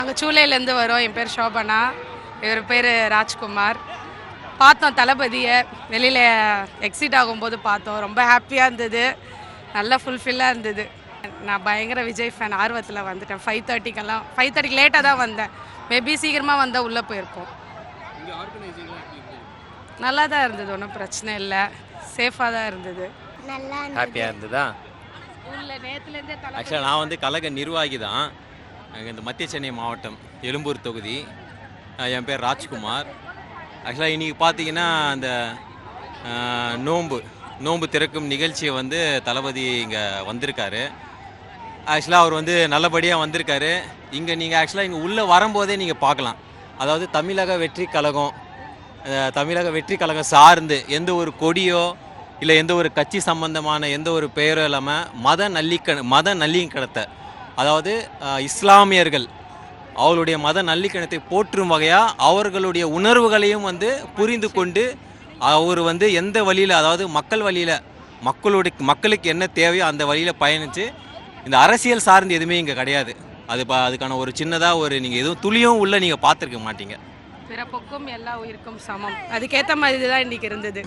நாங்கள் சூளையிலேருந்து வரோம். என் பேர் சோபனா, இவர் பேர் ராஜ்குமார். பார்த்தோம் தளபதியை வெளியில் எக்ஸிட் ஆகும்போது பார்த்தோம். ரொம்ப ஹாப்பியாக இருந்தது, நல்லா ஃபுல்ஃபில்லாக இருந்தது. நான் பயங்கர விஜய் ஃபேன், ஆர்வத்தில் வந்துட்டேன். 5:30க்கு லேட்டாக தான் வந்தேன். மேபி சீக்கிரமாக வந்தால் உள்ளே போயிருப்போம். நல்லா தான் இருந்தது, ஒன்றும் பிரச்சனை இல்லை, சேஃபாக தான் இருந்தது. நல்லா ஹாப்பியாக இருந்ததா? நேற்றுலேருந்தே ஆக்சுவலாக நான் வந்து கழக நிர்வாகி தான். இந்த மத்திய சென்னை மாவட்டம் எழும்பூர் தொகுதி. என் பேர் ராஜ்குமார். ஆக்சுவலாக இன்றைக்கி பார்த்தீங்கன்னா அந்த நோன்பு திறக்கும் நிகழ்ச்சியை வந்து தளபதி இங்கே வந்திருக்காரு. ஆக்சுவலாக அவர் வந்து நல்லபடியாக வந்திருக்காரு. இங்கே நீங்கள் ஆக்சுவலாக இங்கே உள்ளே வரும்போதே நீங்கள் பார்க்கலாம். அதாவது தமிழக வெற்றி கழகம் சார்ந்து எந்த ஒரு கொடியோ இல்லை எந்த ஒரு கட்சி சம்பந்தமான எந்த ஒரு பெயரோ இல்லாமல் மத நல்லிக்கணத்தை, அதாவது இஸ்லாமியர்கள் அவர்களுடைய மத நல்லிக்கணத்தை போற்றும் வகையாக அவர்களுடைய உணர்வுகளையும் வந்து புரிந்து கொண்டு அவர் வந்து எந்த வழியில், அதாவது மக்களுக்கு என்ன தேவையோ அந்த வழியில் பயணித்து, இந்த அரசியல் சார்ந்து எதுவுமே இங்கே கிடையாது. அதுக்கான ஒரு சின்னதாக நீங்கள் எதுவும் துளியும் உள்ள நீங்கள் பார்த்துருக்க மாட்டீங்க. பிறப்புக்கும் எல்லா உயிருக்கும் சமம், அதுக்கேற்ற மாதிரி தான் இன்றைக்கி இருந்தது.